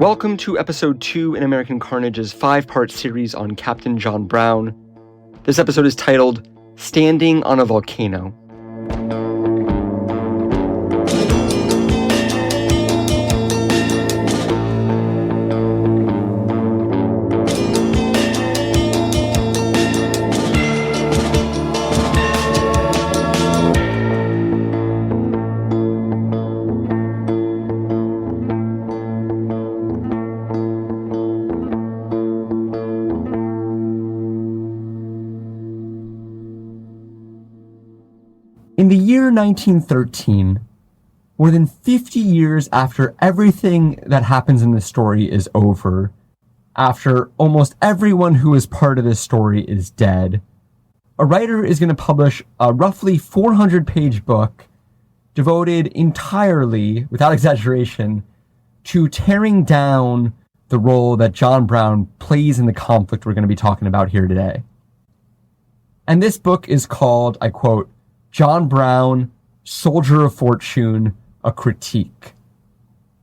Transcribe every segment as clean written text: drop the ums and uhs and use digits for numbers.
Welcome to episode 2 in American Carnage's 5-part series on Captain John Brown. This episode is titled Standing on a Volcano. In the year 1913, more than 50 years after everything that happens in this story is over, after almost everyone who is part of this story is dead, a writer is going to publish a roughly 400-page book devoted entirely, without exaggeration, to tearing down the role that John Brown plays in the conflict we're going to be talking about here today. And this book is called, I quote, John Brown, Soldier of Fortune, A Critique.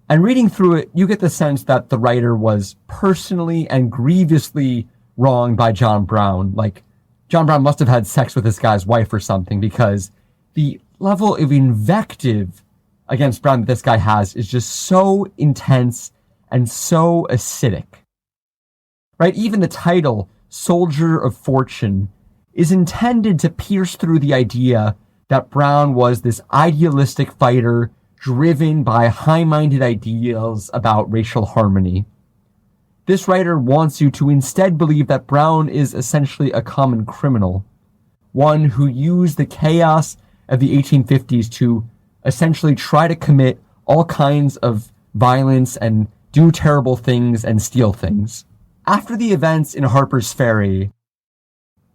And reading through it, you get the sense that the writer was personally and grievously wronged by John Brown. Like, John Brown must have had sex with this guy's wife or something, because the level of invective against Brown that this guy has is just so intense and so acidic. Right? Even the title, Soldier of Fortune, is intended to pierce through the idea that Brown was this idealistic fighter driven by high-minded ideals about racial harmony. This writer wants you to instead believe that Brown is essentially a common criminal, one who used the chaos of the 1850s to essentially try to commit all kinds of violence and do terrible things and steal things. After the events in Harper's Ferry,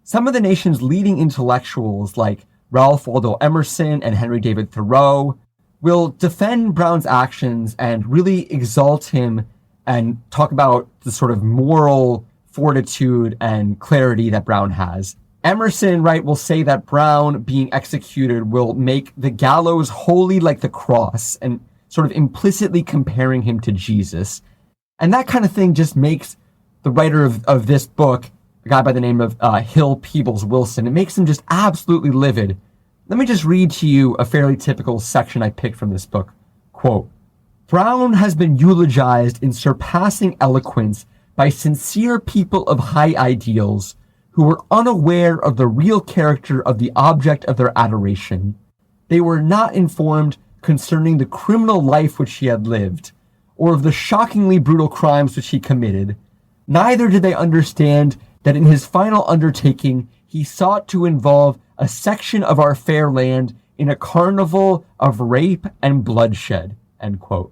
some of the nation's leading intellectuals, like Ralph Waldo Emerson and Henry David Thoreau, will defend Brown's actions and really exalt him and talk about the sort of moral fortitude and clarity that Brown has. Emerson, right, will say that Brown being executed will make the gallows holy like the cross, and sort of implicitly comparing him to Jesus. And that kind of thing just makes the writer of this book, a guy by the name of Hill Peebles Wilson, it makes him just absolutely livid. Let me just read to you a fairly typical section I picked from this book. Quote, Brown has been eulogized in surpassing eloquence by sincere people of high ideals who were unaware of the real character of the object of their adoration. They were not informed concerning the criminal life which he had lived, or of the shockingly brutal crimes which he committed. Neither did they understand that in his final undertaking, he sought to involve a section of our fair land in a carnival of rape and bloodshed, end quote.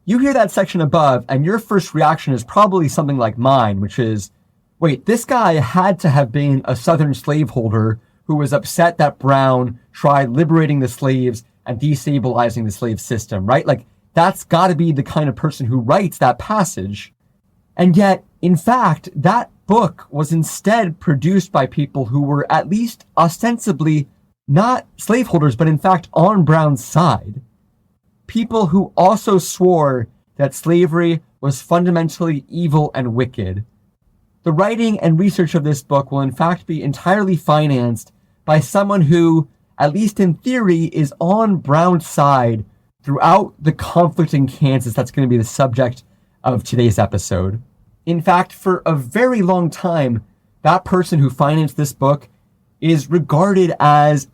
You hear that section above, and your first reaction is probably something like mine, which is, wait, this guy had to have been a Southern slaveholder who was upset that Brown tried liberating the slaves and destabilizing the slave system, right? Like, that's got to be the kind of person who writes that passage. And yet, in fact, that book was instead produced by people who were at least ostensibly not slaveholders, but in fact on Brown's side. People who also swore that slavery was fundamentally evil and wicked. The writing and research of this book will in fact be entirely financed by someone who, at least in theory, is on Brown's side throughout the conflict in Kansas that's going to be the subject of today's episode. In fact, for a very long time, that person who financed this book is regarded as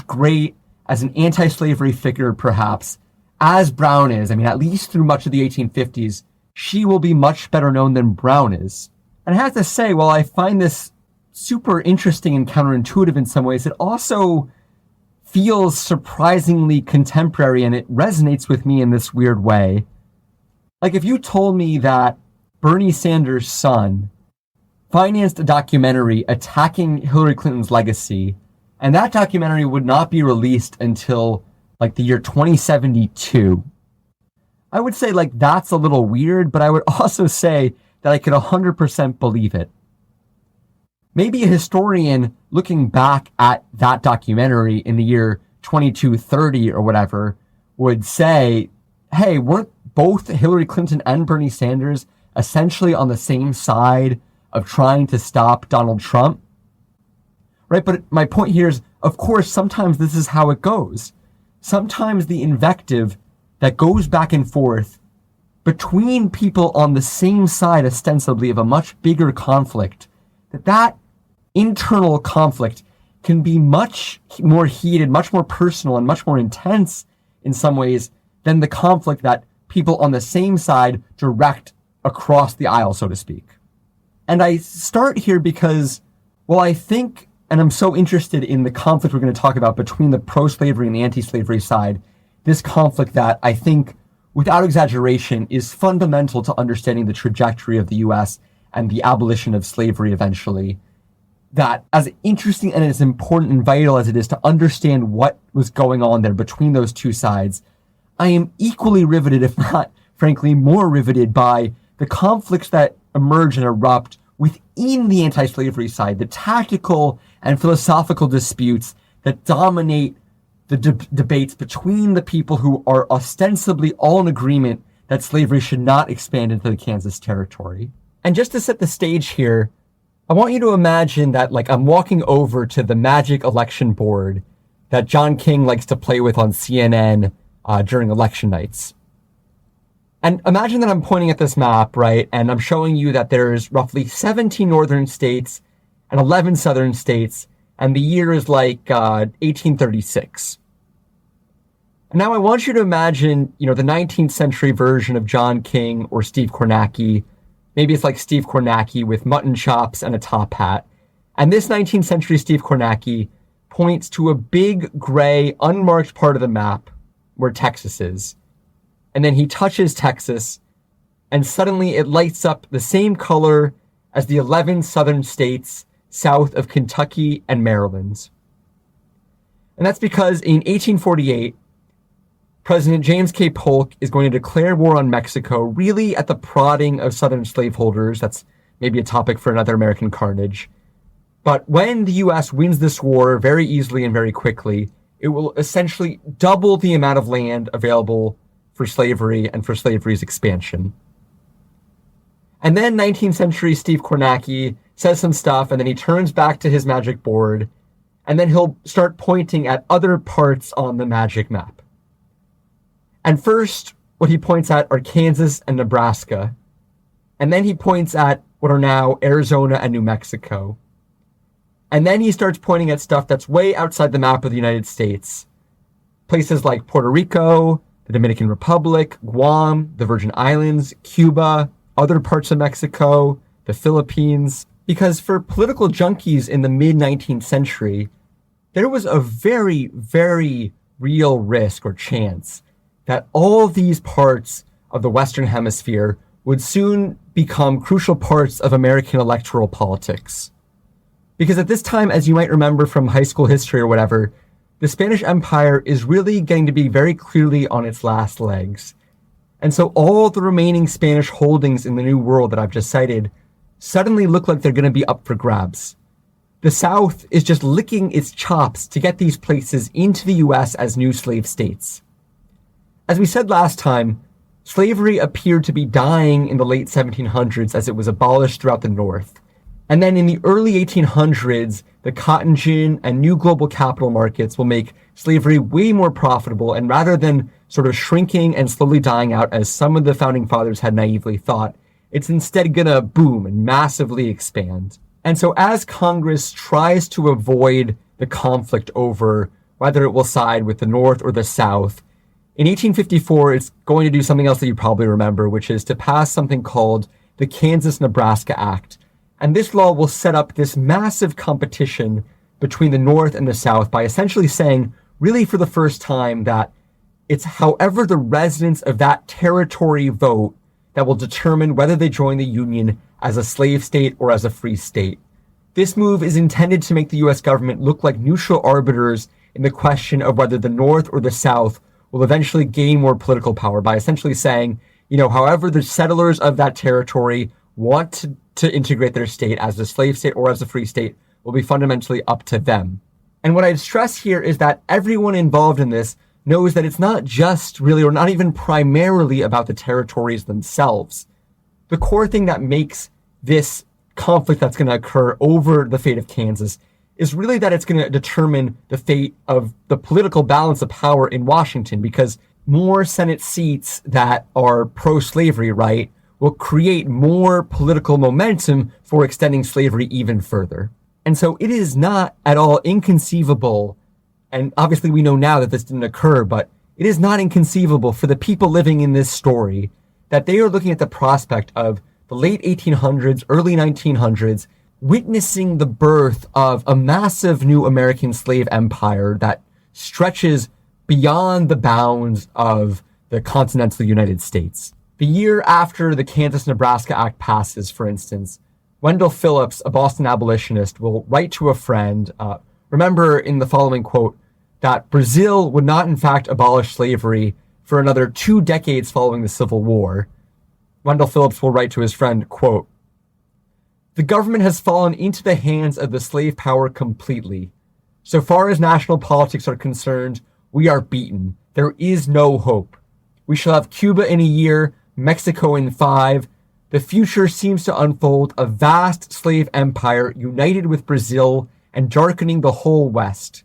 great as an anti-slavery figure, perhaps, as Brown is. I mean, at least through much of the 1850s, she will be much better known than Brown is. And I have to say, while I find this super interesting and counterintuitive in some ways, it also feels surprisingly contemporary, and it resonates with me in this weird way. Like, if you told me that Bernie Sanders' son financed a documentary attacking Hillary Clinton's legacy, and that documentary would not be released until like the year 2072, I would say like that's a little weird, but I would also say that I could 100% believe it. Maybe a historian looking back at that documentary in the year 2230 or whatever would say, hey, weren't both Hillary Clinton and Bernie Sanders essentially on the same side of trying to stop Donald Trump, right? But my point here is, of course, sometimes this is how it goes. Sometimes the invective that goes back and forth between people on the same side, ostensibly, of a much bigger conflict, that internal conflict can be much more heated, much more personal, and much more intense in some ways than the conflict that people on the same side direct across the aisle, so to speak. And I start here because, well, I think, and I'm so interested in the conflict we're going to talk about between the pro-slavery and the anti-slavery side, this conflict that I think, without exaggeration, is fundamental to understanding the trajectory of the U.S. and the abolition of slavery eventually. That, as interesting and as important and vital as it is to understand what was going on there between those two sides, I am equally riveted, if not, frankly, more riveted by the conflicts that emerge and erupt within the anti-slavery side, the tactical and philosophical disputes that dominate the debates between the people who are ostensibly all in agreement that slavery should not expand into the Kansas territory. And just to set the stage here, I want you to imagine that, like, I'm walking over to the magic election board that John King likes to play with on CNN during election nights. And imagine that I'm pointing at this map, right? And I'm showing you that there's roughly 17 northern states and 11 southern states, and the year is like 1836. And now I want you to imagine, the 19th century version of John King or Steve Kornacki. Maybe it's like Steve Kornacki with mutton chops and a top hat. And this 19th century Steve Kornacki points to a big gray unmarked part of the map where Texas is. And then he touches Texas, and suddenly it lights up the same color as the 11 southern states south of Kentucky and Maryland. And that's because in 1848, President James K. Polk is going to declare war on Mexico, really at the prodding of Southern slaveholders. That's maybe a topic for another American Carnage. But when the U.S. wins this war very easily and very quickly, it will essentially double the amount of land available for slavery and for slavery's expansion. And then 19th century Steve Kornacki says some stuff, and then he turns back to his magic board, and then he'll start pointing at other parts on the magic map. And first, what he points at are Kansas and Nebraska. And then he points at what are now Arizona and New Mexico. And then he starts pointing at stuff that's way outside the map of the United States. Places like Puerto Rico, the Dominican Republic, Guam, the Virgin Islands, Cuba, other parts of Mexico, the Philippines. Because for political junkies in the mid-19th century, there was a very, very real risk or chance that all these parts of the Western Hemisphere would soon become crucial parts of American electoral politics. Because at this time, as you might remember from high school history or whatever, the Spanish Empire is really getting to be very clearly on its last legs. And so all the remaining Spanish holdings in the New World that I've just cited suddenly look like they're going to be up for grabs. The South is just licking its chops to get these places into the U.S. as new slave states. As we said last time, slavery appeared to be dying in the late 1700s as it was abolished throughout the North. And then in the early 1800s, the cotton gin and new global capital markets will make slavery way more profitable. And rather than sort of shrinking and slowly dying out as some of the founding fathers had naively thought, it's instead going to boom and massively expand. And so as Congress tries to avoid the conflict over whether it will side with the North or the South, in 1854, it's going to do something else that you probably remember, which is to pass something called the Kansas-Nebraska Act. And this law will set up this massive competition between the North and the South by essentially saying, really for the first time, that it's however the residents of that territory vote that will determine whether they join the Union as a slave state or as a free state. This move is intended to make the U.S. government look like neutral arbiters in the question of whether the North or the South will eventually gain more political power by essentially saying, however the settlers of that territory want to integrate their state as a slave state or as a free state will be fundamentally up to them. And what I'd stress here is that everyone involved in this knows that it's not just really, or not even primarily, about the territories themselves. The core thing that makes this conflict that's going to occur over the fate of Kansas is really that it's going to determine the fate of the political balance of power in Washington, because more Senate seats that are pro-slavery, right, will create more political momentum for extending slavery even further. And so it is not at all inconceivable, and obviously we know now that this didn't occur, but it is not inconceivable for the people living in this story that they are looking at the prospect of the late 1800s, early 1900s, witnessing the birth of a massive new American slave empire that stretches beyond the bounds of the continental United States. The year after the Kansas-Nebraska Act passes, for instance, Wendell Phillips, a Boston abolitionist, will write to a friend, remember in the following quote, that Brazil would not in fact abolish slavery for another 2 decades following the Civil War. Wendell Phillips will write to his friend, quote, "The government has fallen into the hands of the slave power completely. So far as national politics are concerned, we are beaten. There is no hope. We shall have Cuba in a year, Mexico in 5. The future seems to unfold a vast slave empire united with Brazil and darkening the whole West.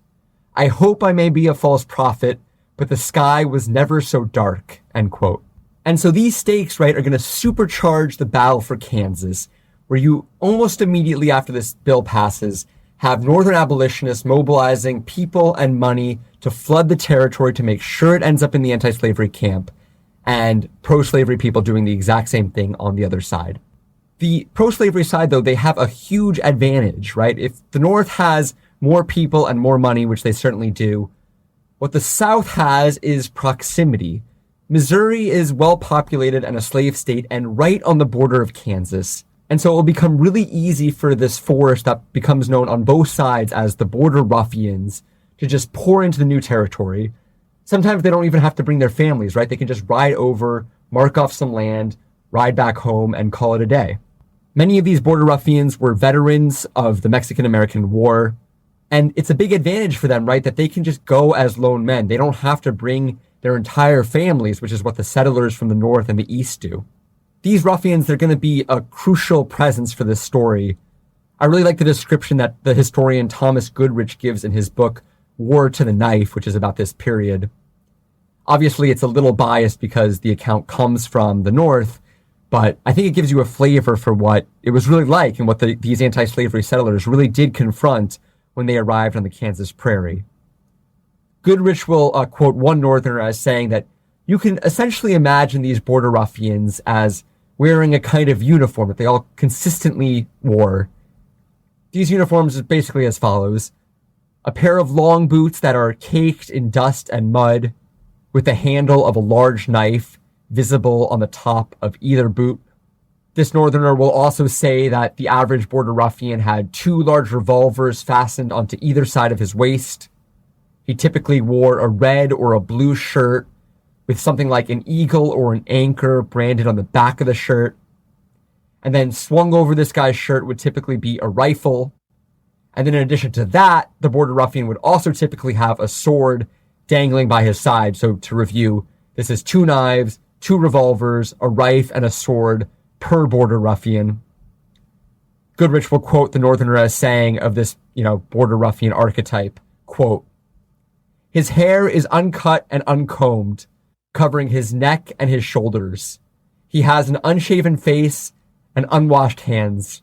I hope I may be a false prophet, but the sky was never so dark," end quote. And so these stakes, right, are going to supercharge the battle for Kansas, where you almost immediately after this bill passes have Northern abolitionists mobilizing people and money to flood the territory to make sure it ends up in the anti-slavery camp, and pro-slavery people doing the exact same thing on the other side. The pro-slavery side, though, they have a huge advantage, right? If the North has more people and more money, which they certainly do, what the South has is proximity. Missouri is well populated and a slave state and right on the border of Kansas. And so it will become really easy for this force that becomes known on both sides as the border ruffians to just pour into the new territory. Sometimes they don't even have to bring their families, right? They can just ride over, mark off some land, ride back home, and call it a day. Many of these border ruffians were veterans of the Mexican-American War. And it's a big advantage for them, right? That they can just go as lone men. They don't have to bring their entire families, which is what the settlers from the North and the East do. These ruffians, they're going to be a crucial presence for this story. I really like the description that the historian Thomas Goodrich gives in his book, War to the Knife, which is about this period. Obviously, it's a little biased because the account comes from the North, but I think it gives you a flavor for what it was really like and what these anti-slavery settlers really did confront when they arrived on the Kansas prairie. Goodrich will quote one Northerner as saying that you can essentially imagine these border ruffians as wearing a kind of uniform that they all consistently wore. These uniforms are basically as follows: a pair of long boots that are caked in dust and mud, with the handle of a large knife visible on the top of either boot. This Northerner will also say that the average border ruffian had 2 large revolvers fastened onto either side of his waist. He typically wore a red or a blue shirt with something like an eagle or an anchor branded on the back of the shirt. And then swung over this guy's shirt would typically be a rifle. And then in addition to that, the border ruffian would also typically have a sword dangling by his side. So to review, this is 2 knives, 2 revolvers, a rifle, and a sword per border ruffian. Goodrich will quote the Northerner as saying of this, border ruffian archetype, quote, "His hair is uncut and uncombed, covering his neck and his shoulders. He has an unshaven face and unwashed hands.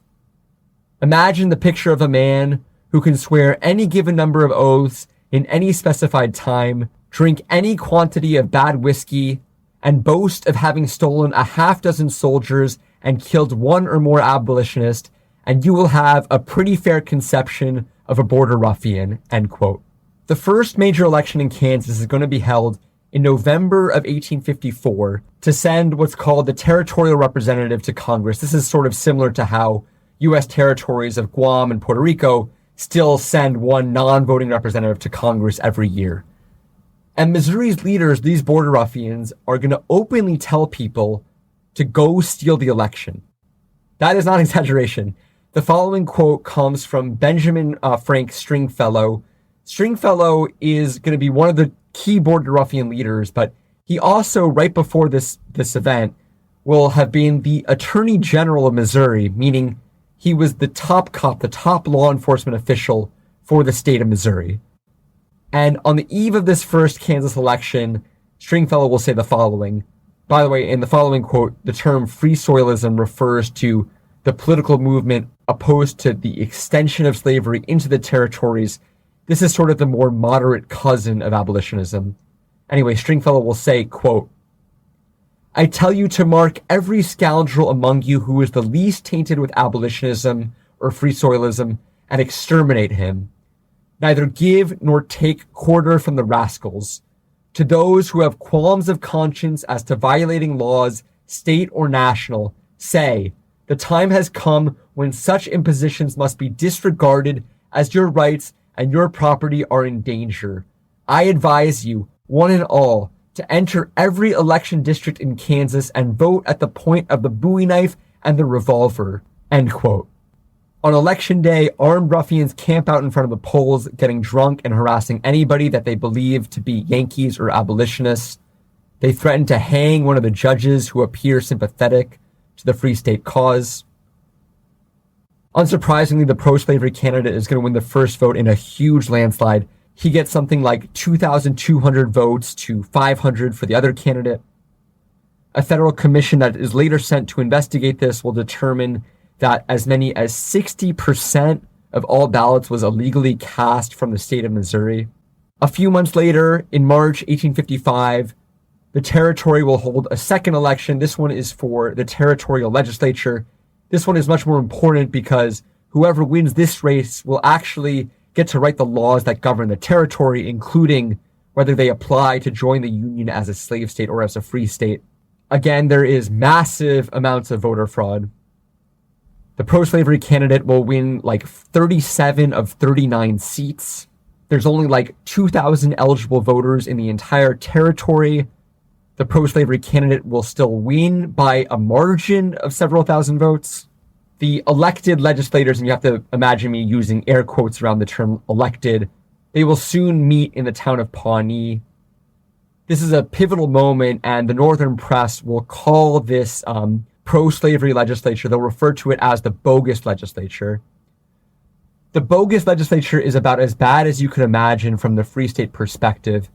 Imagine the picture of a man who can swear any given number of oaths in any specified time, drink any quantity of bad whiskey, and boast of having stolen a half-dozen soldiers and killed 1 or more abolitionists, and you will have a pretty fair conception of a border ruffian," end quote. The first major election in Kansas is going to be held in November of 1854 to send what's called the territorial representative to Congress. This is sort of similar to how U.S. territories of Guam and Puerto Rico still send one non-voting representative to Congress every year. And Missouri's leaders, these border ruffians, are going to openly tell people to go steal the election. That is not exaggeration. The following quote comes from Benjamin Frank Stringfellow. Stringfellow is going to be one of the key border ruffian leaders, but he also, right before this event, will have been the Attorney General of Missouri, meaning he was the top cop, the top law enforcement official for the state of Missouri. And on the eve of this first Kansas election, Stringfellow will say the following. By the way, in the following quote, the term free soilism refers to the political movement opposed to the extension of slavery into the territories. This is sort of the more moderate cousin of abolitionism. Anyway, Stringfellow will say, quote, I tell you to mark every scoundrel among you who is the least tainted with abolitionism or free soilism and exterminate him. Neither give nor take quarter from the rascals. To those who have qualms of conscience as to violating laws, state or national, say, the time has come when such impositions must be disregarded as your rights and your property are in danger. I advise you, one and all, to enter every election district in Kansas and vote at the point of the Bowie knife and the revolver. End quote. On election day, armed ruffians camp out in front of the polls, getting drunk and harassing anybody that they believe to be Yankees or abolitionists. They threaten to hang one of the judges who appear sympathetic to the Free State cause. Unsurprisingly, the pro-slavery candidate is going to win the first vote in a huge landslide. He gets something like 2,200 votes to 500 for the other candidate. A federal commission that is later sent to investigate this will determine that as many as 60% of all ballots was illegally cast from the state of Missouri. A few months later, in March 1855, the territory will hold a second election. This one is for the territorial legislature. This one is much more important because whoever wins this race will actually get to write the laws that govern the territory, including whether they apply to join the Union as a slave state or as a free state. Again, there is massive amounts of voter fraud. The pro-slavery candidate will win like 37 of 39 seats. There's only like 2,000 eligible voters in the entire territory. The pro-slavery candidate will still win by a margin of several thousand votes. The elected legislators, and you have to imagine me using air quotes around the term elected, they will soon meet in the town of Pawnee. This is a pivotal moment, and the Northern press will call this pro-slavery legislature, they'll refer to it as the bogus legislature. The bogus legislature is about as bad as you could imagine from the Free State perspective.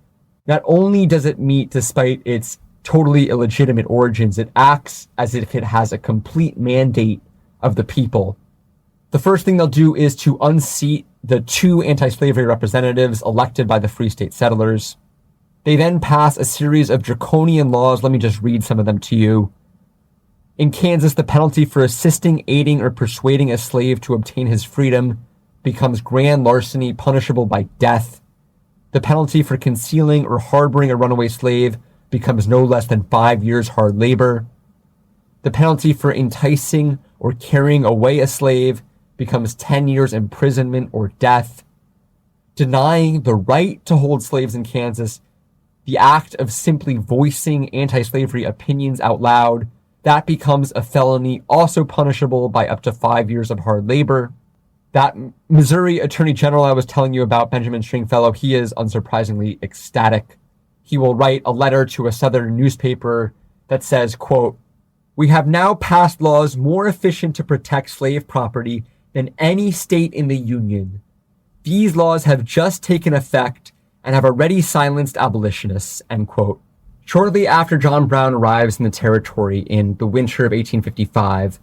Not only does it meet despite its totally illegitimate origins, it acts as if it has a complete mandate of the people. The first thing they'll do is to unseat the 2 anti-slavery representatives elected by the Free State settlers. They then pass a series of draconian laws. Let me just read some of them to you. In Kansas, the penalty for assisting, aiding, or persuading a slave to obtain his freedom becomes grand larceny, punishable by death. The penalty for concealing or harboring a runaway slave becomes no less than 5 years hard labor. The penalty for enticing or carrying away a slave becomes 10 years imprisonment or death. Denying the right to hold slaves in Kansas, the act of simply voicing anti-slavery opinions out loud, that becomes a felony, also punishable by up to 5 years of hard labor. That Missouri Attorney General I was telling you about, Benjamin Stringfellow, he is unsurprisingly ecstatic. He will write a letter to a Southern newspaper that says, quote, "We have now passed laws more efficient to protect slave property than any state in the Union. These laws have just taken effect and have already silenced abolitionists," end quote. Shortly after John Brown arrives in the territory in the winter of 1855,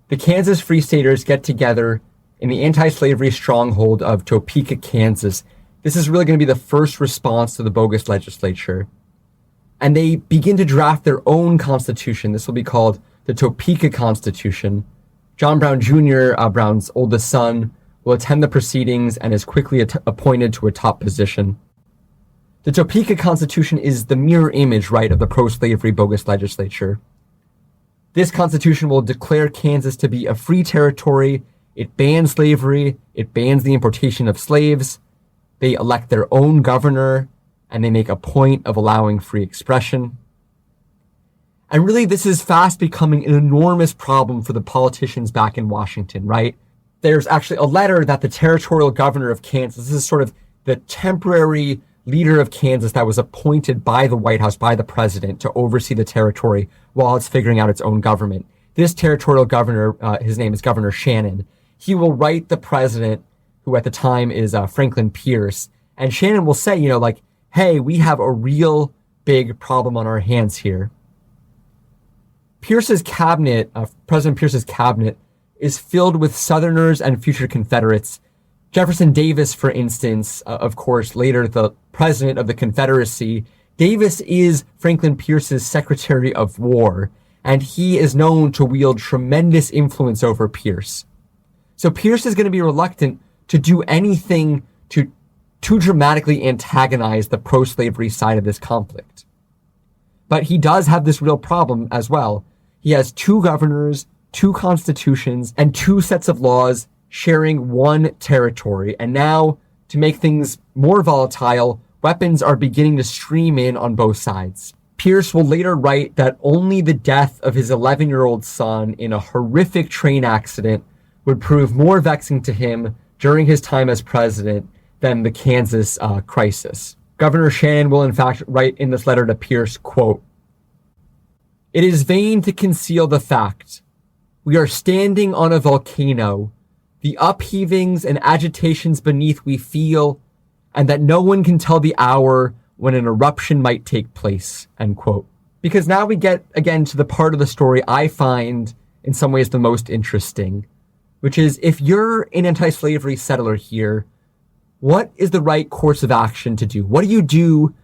the Kansas Free Staters get together in the anti-slavery stronghold of Topeka, Kansas. This is really going to be the first response to the bogus legislature. And they begin to draft their own constitution. This will be called the Topeka Constitution. John Brown Jr., Brown's oldest son, will attend the proceedings and is quickly appointed to a top position. The Topeka Constitution is the mirror image, right, of the pro-slavery bogus legislature. This constitution will declare Kansas to be a free territory. It bans slavery. It bans the importation of slaves. They elect their own governor, and they make a point of allowing free expression. And really, this is fast becoming an enormous problem for the politicians back in Washington, right? There's actually a letter that the territorial governor of Kansas, this is sort of the temporary leader of Kansas that was appointed by the White House, by the president, to oversee the territory while it's figuring out its own government. This territorial governor, his name is Governor Shannon. He will write the president, who at the time is Franklin Pierce, and Shannon will say, hey, we have a real big problem on our hands here. Pierce's cabinet, President Pierce's cabinet, is filled with Southerners and future Confederates. Jefferson Davis, for instance, of course, later the president of the Confederacy, Davis is Franklin Pierce's Secretary of War, and he is known to wield tremendous influence over Pierce. So Pierce is going to be reluctant to do anything to dramatically antagonize the pro-slavery side of this conflict. But he does have this real problem as well. He has two governors, two constitutions, and two sets of laws sharing one territory. And now, to make things more volatile, weapons are beginning to stream in on both sides. Pierce will later write that only the death of his 11-year-old son in a horrific train accident would prove more vexing to him during his time as president than the Kansas crisis. Governor Shannon will in fact write in this letter to Pierce, quote, "It is vain to conceal the fact. We are standing on a volcano, the upheavings and agitations beneath we feel, and that no one can tell the hour when an eruption might take place," end quote. Because now we get again to the part of the story I find in some ways the most interesting, which is if you're an anti-slavery settler here, what is the right course of action to do? What do you do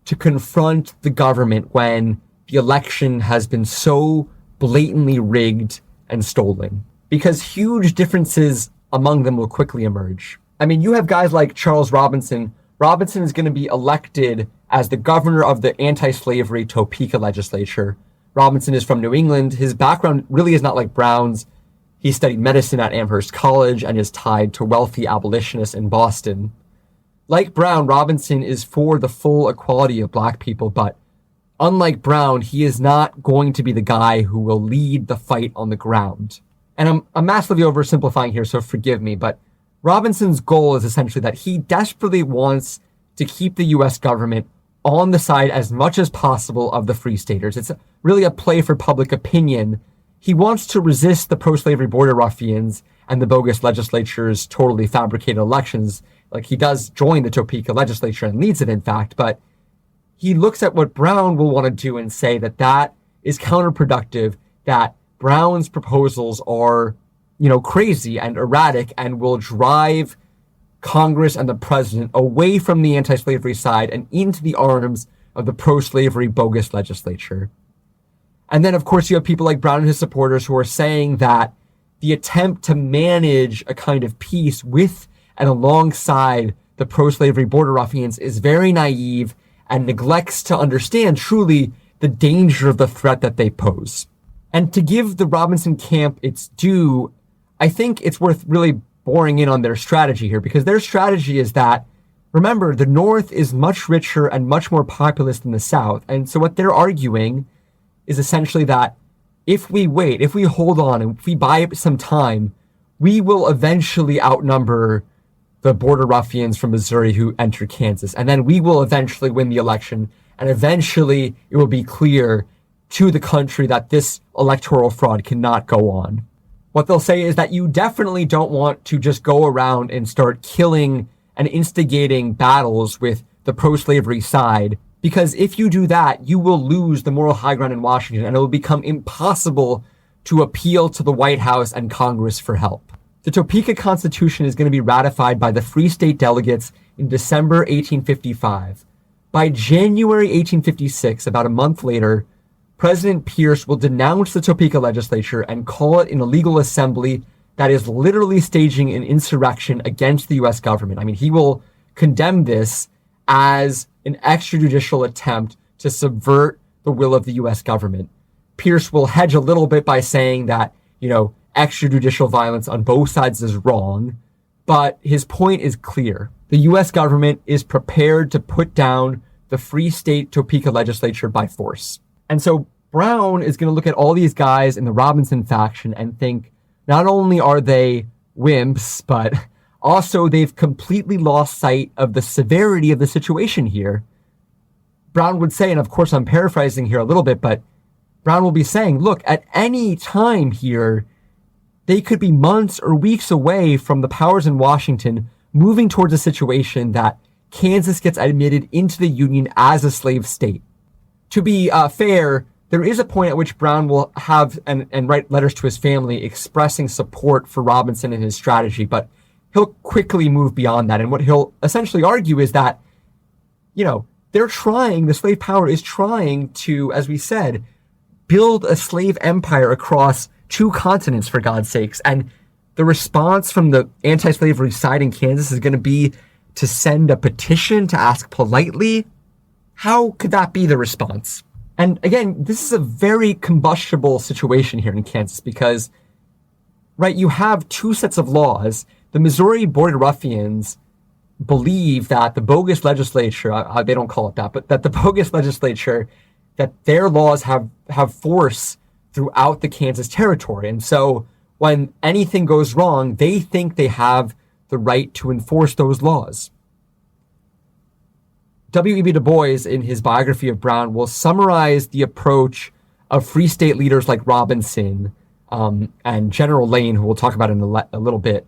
to confront the government when the election has been so blatantly rigged and stolen? Because huge differences among them will quickly emerge. I mean, you have guys like Charles Robinson. Robinson is going to be elected as the governor of the anti-slavery Topeka legislature. Robinson is from New England. His background really is not like Brown's. He studied medicine at Amherst College and is tied to wealthy abolitionists in Boston. Like Brown, Robinson is for the full equality of black people, but unlike Brown, he is not going to be the guy who will lead the fight on the ground. And I'm massively oversimplifying here, so forgive me, but Robinson's goal is essentially that he desperately wants to keep the U.S. government on the side as much as possible of the Free Staters. It's really a play for public opinion. He wants to resist the pro-slavery border ruffians and the bogus legislature's totally fabricated elections. Like, he does join the Topeka legislature and leads it, in fact, but he looks at what Brown will want to do and say that that is counterproductive, that Brown's proposals are, crazy and erratic and will drive Congress and the president away from the anti-slavery side and into the arms of the pro-slavery bogus legislature. And then, of course, you have people like Brown and his supporters who are saying that the attempt to manage a kind of peace with and alongside the pro-slavery border ruffians is very naive and neglects to understand truly the danger of the threat that they pose. And to give the Robinson camp its due, I think it's worth really boring in on their strategy here, because their strategy is that, remember, the North is much richer and much more populous than the South. And so what they're arguing is essentially that if we wait, if we hold on, and if we buy some time, we will eventually outnumber the border ruffians from Missouri who enter Kansas. And then we will eventually win the election. And eventually it will be clear to the country that this electoral fraud cannot go on. What they'll say is that you definitely don't want to just go around and start killing and instigating battles with the pro-slavery side, because if you do that, you will lose the moral high ground in Washington, and it will become impossible to appeal to the White House and Congress for help. The Topeka Constitution is going to be ratified by the Free State delegates in December 1855. By January 1856, about a month later, President Pierce will denounce the Topeka legislature and call it an illegal assembly that is literally staging an insurrection against the U.S. government. I mean, he will condemn this as an extrajudicial attempt to subvert the will of the U.S. government. Pierce will hedge a little bit by saying that, extrajudicial violence on both sides is wrong, but his point is clear. The U.S. government is prepared to put down the Free State Topeka legislature by force. And so Brown is going to look at all these guys in the Robinson faction and think, not only are they wimps, but Also, they've completely lost sight of the severity of the situation here. Brown would say, and of course I'm paraphrasing here a little bit, but Brown will be saying, look, at any time here, they could be months or weeks away from the powers in Washington moving towards a situation that Kansas gets admitted into the Union as a slave state. To be fair, there is a point at which Brown will have and write letters to his family expressing support for Robinson and his strategy, but he'll quickly move beyond that. And what he'll essentially argue is that, the slave power is trying to, as we said, build a slave empire across 2 continents, for God's sakes. And the response from the anti-slavery side in Kansas is going to be to send a petition to ask politely. How could that be the response? And again, this is a very combustible situation here in Kansas because, right, you have 2 sets of laws. The Missouri Board of Ruffians believe that the bogus legislature, they don't call it that, but that the bogus legislature, that their laws have force throughout the Kansas territory. And so when anything goes wrong, they think they have the right to enforce those laws. W.E.B. Du Bois, in his biography of Brown, will summarize the approach of free state leaders like Robinson and General Lane, who we'll talk about in a little bit.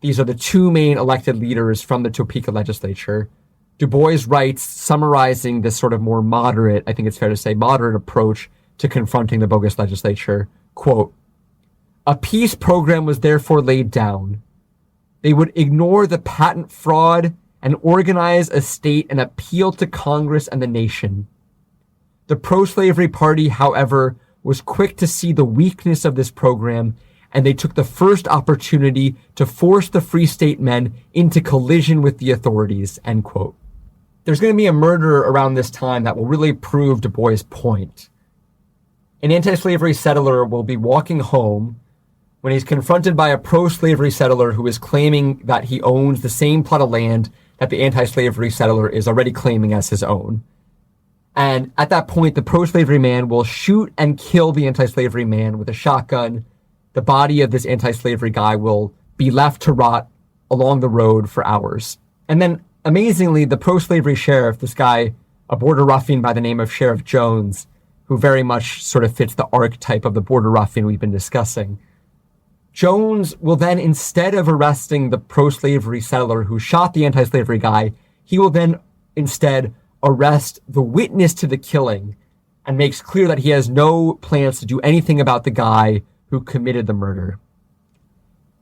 These are the 2 main elected leaders from the Topeka legislature. Du Bois writes, summarizing this sort of more moderate, I think it's fair to say, moderate approach to confronting the bogus legislature. Quote, "A peace program was therefore laid down. They would ignore the patent fraud and organize a state and appeal to Congress and the nation. The pro-slavery party, however, was quick to see the weakness of this program, and they took the first opportunity to force the free state men into collision with the authorities," end quote. There's going to be a murder around this time that will really prove Du Bois' point. An anti-slavery settler will be walking home when he's confronted by a pro-slavery settler who is claiming that he owns the same plot of land that the anti-slavery settler is already claiming as his own. And at that point, the pro-slavery man will shoot and kill the anti-slavery man with a shotgun. The body of this anti-slavery guy will be left to rot along the road for hours. And then, amazingly, the pro-slavery sheriff, this guy, a border ruffian by the name of Sheriff Jones, who very much sort of fits the archetype of the border ruffian we've been discussing, Jones will then, instead of arresting the pro-slavery settler who shot the anti-slavery guy, he will then instead arrest the witness to the killing and makes clear that he has no plans to do anything about the guy who committed the murder.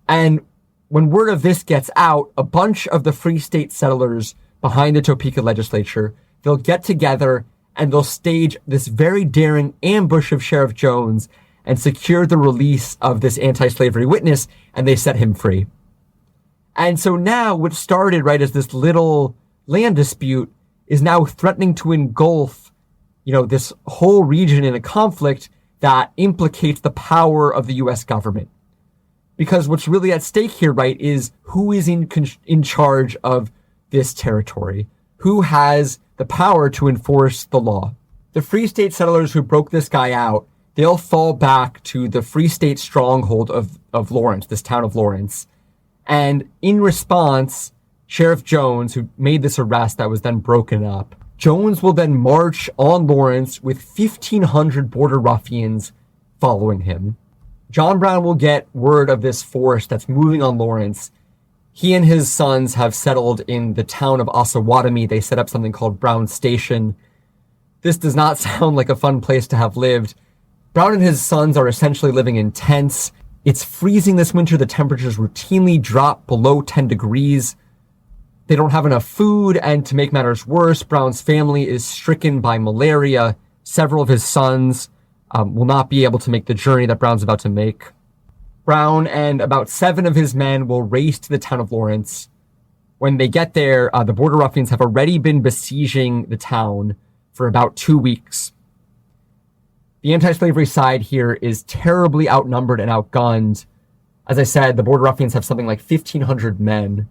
And when word of this gets out, a bunch of the free state settlers behind the Topeka legislature, they'll get together and they'll stage this very daring ambush of Sheriff Jones and secure the release of this anti-slavery witness, and they set him free. And so now what started, right, as this little land dispute is now threatening to engulf, this whole region in a conflict that implicates the power of the U.S. government. Because what's really at stake here, right, is who is in charge of this territory? Who has the power to enforce the law? The free state settlers who broke this guy out, they'll fall back to the free state stronghold of Lawrence, this town of Lawrence. And in response, Sheriff Jones, who made this arrest that was then broken up, Jones will then march on Lawrence with 1,500 border ruffians following him. John Brown will get word of this force that's moving on Lawrence. He and his sons have settled in the town of Osawatomie. They set up something called Brown Station. This does not sound like a fun place to have lived. Brown and his sons are essentially living in tents. It's freezing this winter. The temperatures routinely drop below 10 degrees. They don't have enough food, and to make matters worse, Brown's family is stricken by malaria. Several of his sons will not be able to make the journey that Brown's about to make. Brown and about 7 of his men will race to the town of Lawrence. When they get there, the border ruffians have already been besieging the town for about 2 weeks. The anti-slavery side here is terribly outnumbered and outgunned. As I said, the border ruffians have something like 1,500 men.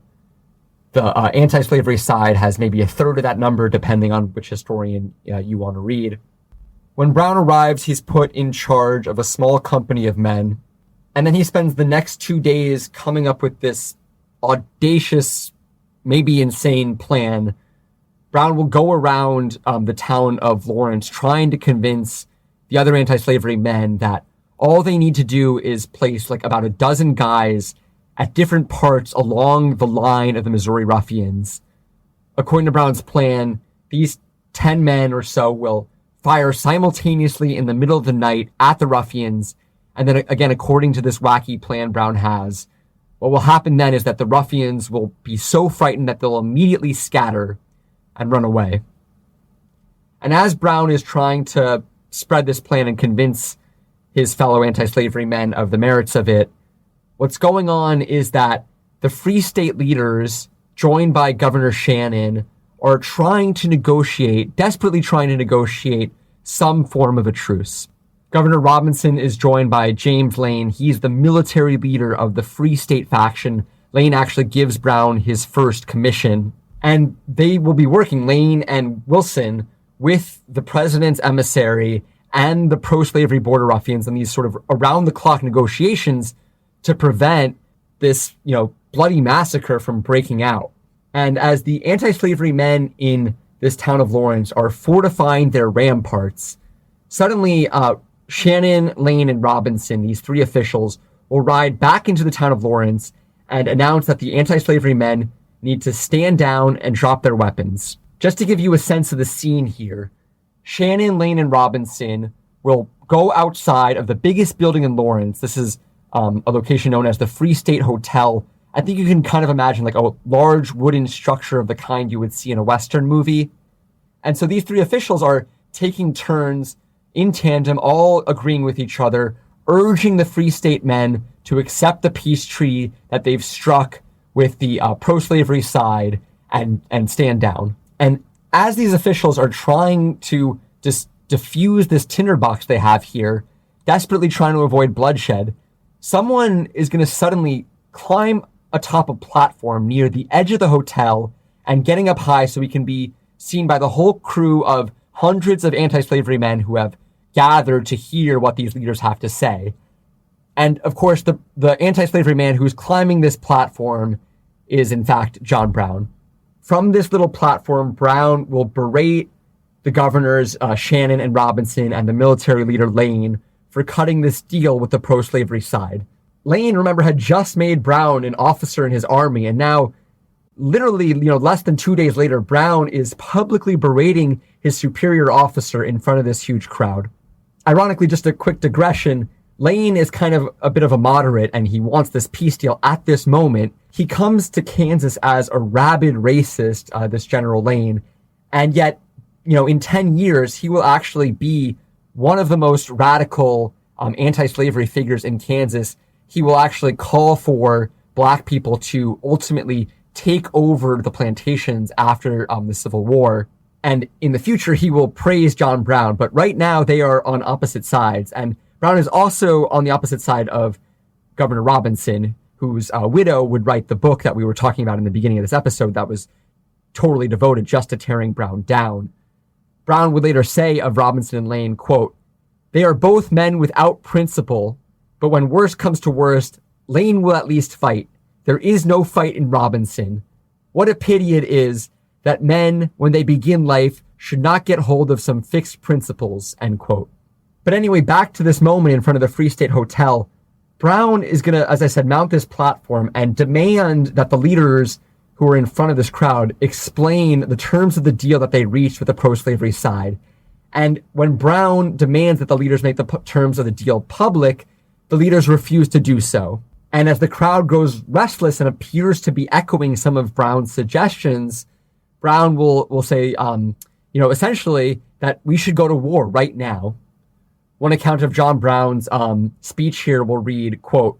The anti-slavery side has maybe a third of that number, depending on which historian you want to read. When Brown arrives, he's put in charge of a small company of men, and then he spends the next 2 days coming up with this audacious, maybe insane plan, Brown will go around the town of Lawrence trying to convince the other anti-slavery men that all they need to do is place like about a dozen guys at different parts along the line of the Missouri Ruffians. According to Brown's plan, these 10 men or so will fire simultaneously in the middle of the night at the ruffians. And then again, according to this wacky plan Brown has, what will happen then is that the ruffians will be so frightened that they'll immediately scatter and run away. And as Brown is trying to spread this plan and convince his fellow anti-slavery men of the merits of it, what's going on is that the Free State leaders, joined by Governor Shannon, are desperately trying to negotiate some form of a truce. Governor Robinson is joined by James Lane. He's the military leader of the Free State faction. Lane actually gives Brown his first commission, and they will be working, Lane and Wilson, with the president's emissary and the pro-slavery border ruffians in these sort of around-the-clock negotiations to prevent this, bloody massacre from breaking out. And as the anti-slavery men in this town of Lawrence are fortifying their ramparts, suddenly Shannon, Lane, and Robinson, these three officials, will ride back into the town of Lawrence and announce that the anti-slavery men need to stand down and drop their weapons. Just to give you a sense of the scene here, Shannon, Lane, and Robinson will go outside of the biggest building in Lawrence. This is a location known as the Free State Hotel. I think you can kind of imagine like a large wooden structure of the kind you would see in a Western movie. And so these three officials are taking turns in tandem, all agreeing with each other, urging the Free State men to accept the peace treaty that they've struck with the pro-slavery side and stand down. And as these officials are trying to just diffuse this tinderbox they have here, desperately trying to avoid bloodshed, someone is going to suddenly climb atop a platform near the edge of the hotel and getting up high so he can be seen by the whole crew of hundreds of anti-slavery men who have gathered to hear what these leaders have to say. And of course, the anti-slavery man who's climbing this platform is in fact John Brown. From this little platform, Brown will berate the governors Shannon and Robinson and the military leader Lane for cutting this deal with the pro-slavery side. Lane, remember, had just made Brown an officer in his army, and now, literally, less than 2 days later, Brown is publicly berating his superior officer in front of this huge crowd. Ironically, just a quick digression, Lane is kind of a bit of a moderate, and he wants this peace deal at this moment. He comes to Kansas as a rabid racist, this General Lane, and yet, in 10 years, he will actually be one of the most radical anti-slavery figures in Kansas. He will actually call for black people to ultimately take over the plantations after the Civil War. And in the future, he will praise John Brown. But right now, they are on opposite sides. And Brown is also on the opposite side of Governor Robinson, whose widow would write the book that we were talking about in the beginning of this episode that was totally devoted just to tearing Brown down. Brown would later say of Robinson and Lane, quote, "They are both men without principle, but when worst comes to worst, Lane will at least fight. There is no fight in Robinson. What a pity it is that men, when they begin life, should not get hold of some fixed principles," end quote. But anyway, back to this moment in front of the Free State Hotel, Brown is going to, as I said, mount this platform and demand that the leaders who are in front of this crowd explain the terms of the deal that they reached with the pro-slavery side. And when Brown demands that the leaders make the terms of the deal public, the leaders refuse to do so. And as the crowd grows restless and appears to be echoing some of Brown's suggestions, Brown will say, essentially that we should go to war right now. One account of John Brown's speech here will read, quote,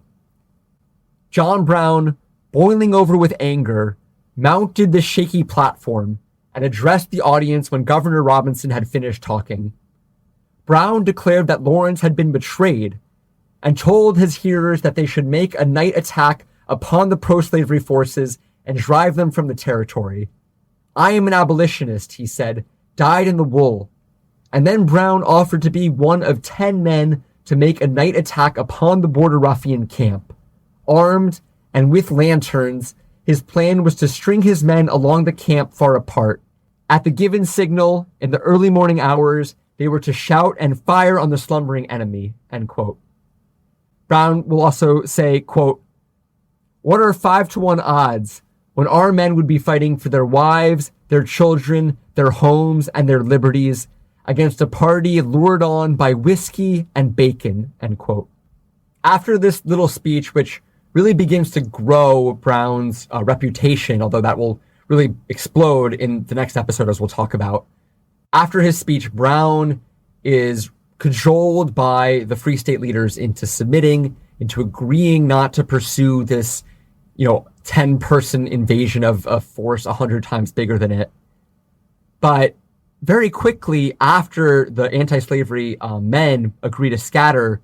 "John Brown, boiling over with anger, mounted the shaky platform and addressed the audience when Governor Robinson had finished talking. Brown declared that Lawrence had been betrayed and told his hearers that they should make a night attack upon the pro-slavery forces and drive them from the territory. I am an abolitionist," he said, "dyed in the wool." And then Brown offered to be one of 10 men to make a night attack upon the border ruffian camp. Armed and with lanterns, his plan was to string his men along the camp far apart. At the given signal, in the early morning hours, they were to shout and fire on the slumbering enemy, end quote. Brown will also say, quote, "What are 5-to-1 odds when our men would be fighting for their wives, their children, their homes, and their liberties against a party lured on by whiskey and bacon," end quote. After this little speech, which really begins to grow Brown's reputation, although that will really explode in the next episode, as we'll talk about. After his speech, Brown is cajoled by the Free State leaders into submitting, into agreeing not to pursue this, 10-person invasion of a force 100 times bigger than it. But very quickly after the anti-slavery men agree to scatter,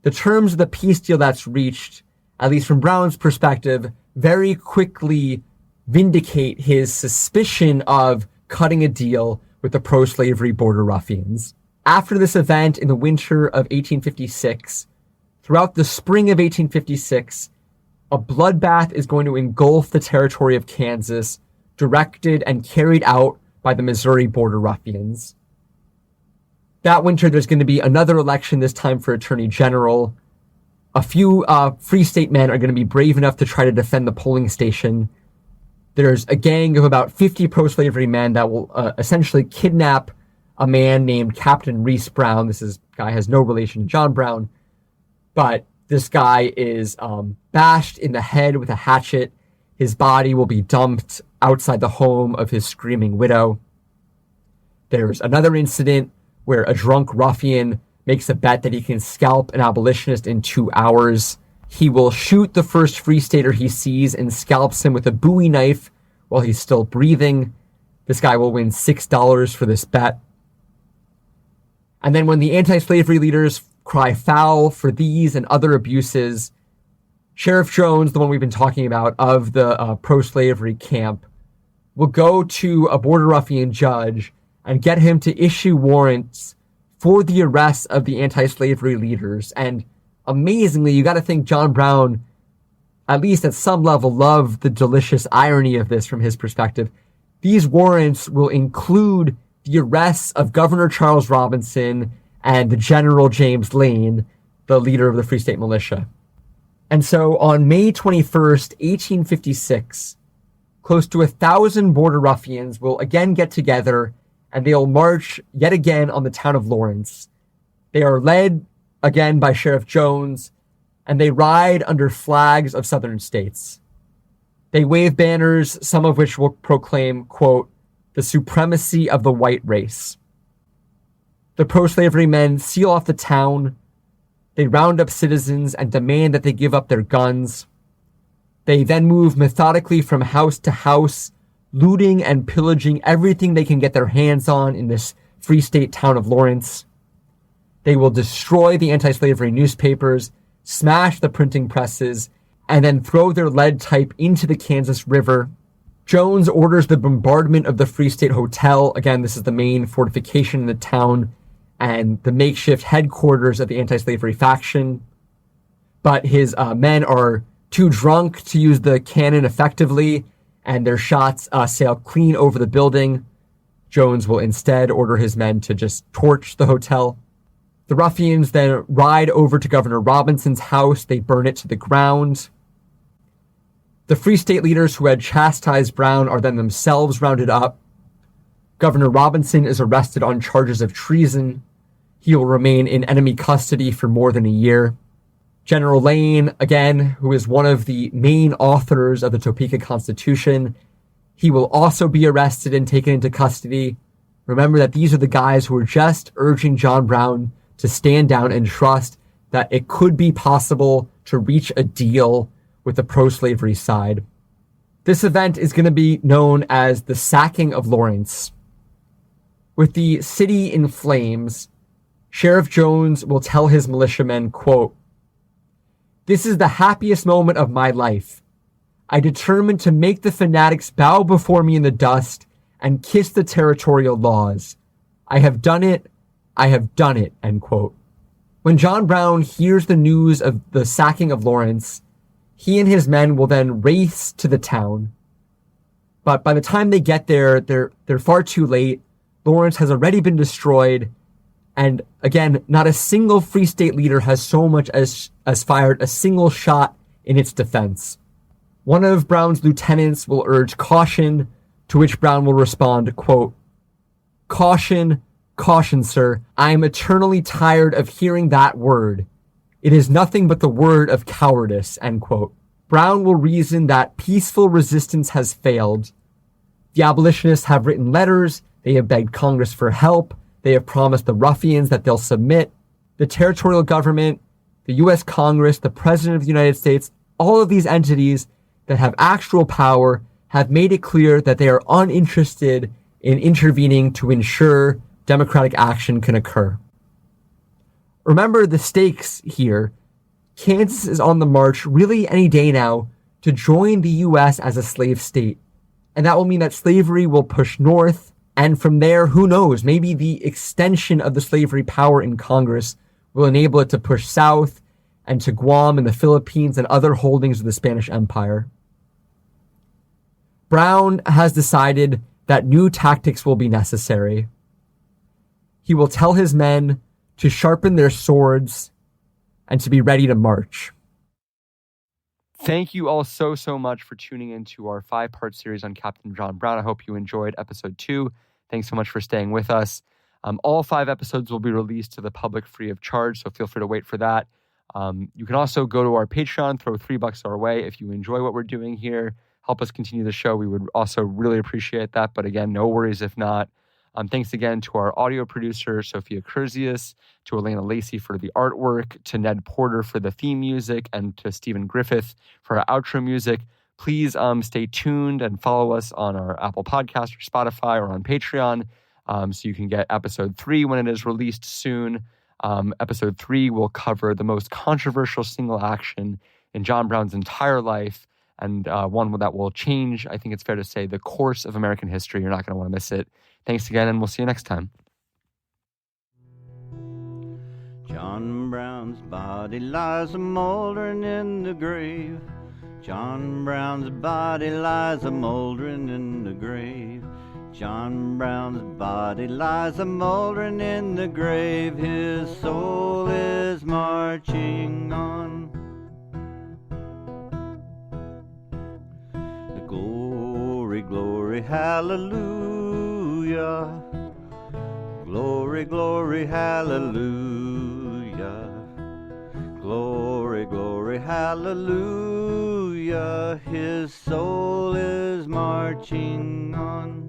the terms of the peace deal that's reached, at least from Brown's perspective, very quickly vindicate his suspicion of cutting a deal with the pro-slavery border ruffians. After this event in the winter of 1856, throughout the spring of 1856, a bloodbath is going to engulf the territory of Kansas, directed and carried out by the Missouri border ruffians. That winter, there's going to be another election, this time for Attorney General. A few Free State men are going to be brave enough to try to defend the polling station. There's a gang of about 50 pro-slavery men that will essentially kidnap a man named Captain Reese Brown. This guy has no relation to John Brown, but this guy is bashed in the head with a hatchet. His body will be dumped outside the home of his screaming widow. There's another incident where a drunk ruffian makes a bet that he can scalp an abolitionist in 2 hours. He will shoot the first Free Stater he sees and scalps him with a Bowie knife while he's still breathing. This guy will win $6 for this bet. And then when the anti-slavery leaders cry foul for these and other abuses, Sheriff Jones, the one we've been talking about, of the pro-slavery camp, will go to a border ruffian judge and get him to issue warrants for the arrest of the anti-slavery leaders. And amazingly, you got to think John Brown, at least at some level, loved the delicious irony of this from his perspective. These warrants will include the arrests of Governor Charles Robinson and the General James Lane, the leader of the Free State Militia. And so on May 21st, 1856, close to 1,000 border ruffians will again get together and they'll march yet again on the town of Lawrence. They are led again by Sheriff Jones, and they ride under flags of southern states. They wave banners, some of which will proclaim, quote, "the supremacy of the white race." The pro-slavery men seal off the town. They round up citizens and demand that they give up their guns. They then move methodically from house to house, looting and pillaging everything they can get their hands on in this Free State town of Lawrence. They will destroy the anti-slavery newspapers, smash the printing presses, and then throw their lead type into the Kansas River. Jones orders the bombardment of the Free State Hotel. Again, this is the main fortification in the town and the makeshift headquarters of the anti-slavery faction. But his men are too drunk to use the cannon effectively, and their shots sail clean over the building. Jones will instead order his men to just torch the hotel. The ruffians then ride over to Governor Robinson's house. They burn it to the ground. The Free State leaders who had chastised Brown are then themselves rounded up. Governor Robinson is arrested on charges of treason. He will remain in enemy custody for more than a year. General Lane, again, who is one of the main authors of the Topeka Constitution, he will also be arrested and taken into custody. Remember that these are the guys who were just urging John Brown to stand down and trust that it could be possible to reach a deal with the pro-slavery side. This event is going to be known as the Sacking of Lawrence. With the city in flames, Sheriff Jones will tell his militiamen, quote, "This is the happiest moment of my life. I determined to make the fanatics bow before me in the dust and kiss the territorial laws. I have done it. I have done it," end quote. When John Brown hears the news of the sacking of Lawrence, He and his men will then race to the town. But by the time they get there, they're far too late. Lawrence has already been destroyed. And again, not a single Free State leader has so much as fired a single shot in its defense. One of Brown's lieutenants will urge caution, to which Brown will respond, quote, "Caution, caution, sir. I am eternally tired of hearing that word. It is nothing but the word of cowardice," end quote. Brown will reason that peaceful resistance has failed. The abolitionists have written letters. They have begged Congress for help. They have promised the ruffians that they'll submit. The territorial government, the U.S. Congress, the President of the United States, all of these entities that have actual power have made it clear that they are uninterested in intervening to ensure democratic action can occur. Remember the stakes here. Kansas is on the march really any day now to join the U.S. as a slave state. And that will mean that slavery will push north. And from there, who knows, maybe the extension of the slavery power in Congress will enable it to push south and to Guam and the Philippines and other holdings of the Spanish Empire. Brown has decided that new tactics will be necessary. He will tell his men to sharpen their swords and to be ready to march. Thank you all so much for tuning into our 5-part series on Captain John Brown. I hope you enjoyed episode 2. Thanks so much for staying with us. All 5 episodes will be released to the public free of charge, so feel free to wait for that. You can also go to our Patreon, throw $3 our way if you enjoy what we're doing here. Help us continue the show. We would also really appreciate that. But again, no worries if not. Thanks again to our audio producer, Sophia Curzius, to Elena Lacey for the artwork, to Ned Porter for the theme music, and to Stephen Griffith for our outro music. Please stay tuned and follow us on our Apple Podcast or Spotify or on Patreon so you can get episode 3 when it is released soon. Episode 3 will cover the most controversial single action in John Brown's entire life, and one that will change, I think it's fair to say, the course of American history. You're not going to want to miss it. Thanks again, and we'll see you next time. John Brown's body lies a-mouldering in the grave. John Brown's body lies a-mouldering in the grave. John Brown's body lies a-mouldering in the grave. His soul is marching on. Glory, glory, hallelujah. Glory, glory, hallelujah. Glory, glory, hallelujah. His soul is marching on.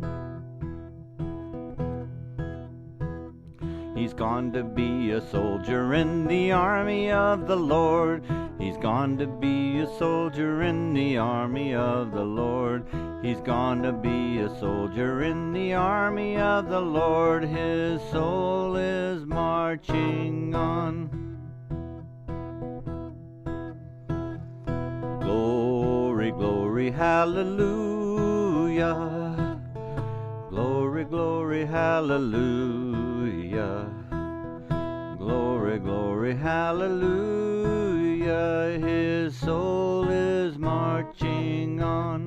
He's gone to be a soldier in the army of the Lord. He's gone to be a soldier in the army of the Lord. He's gone to be a soldier in the army of the Lord. His soul is marching on. Glory, glory, hallelujah. Glory, glory, hallelujah. Glory, glory, hallelujah. His soul is marching on.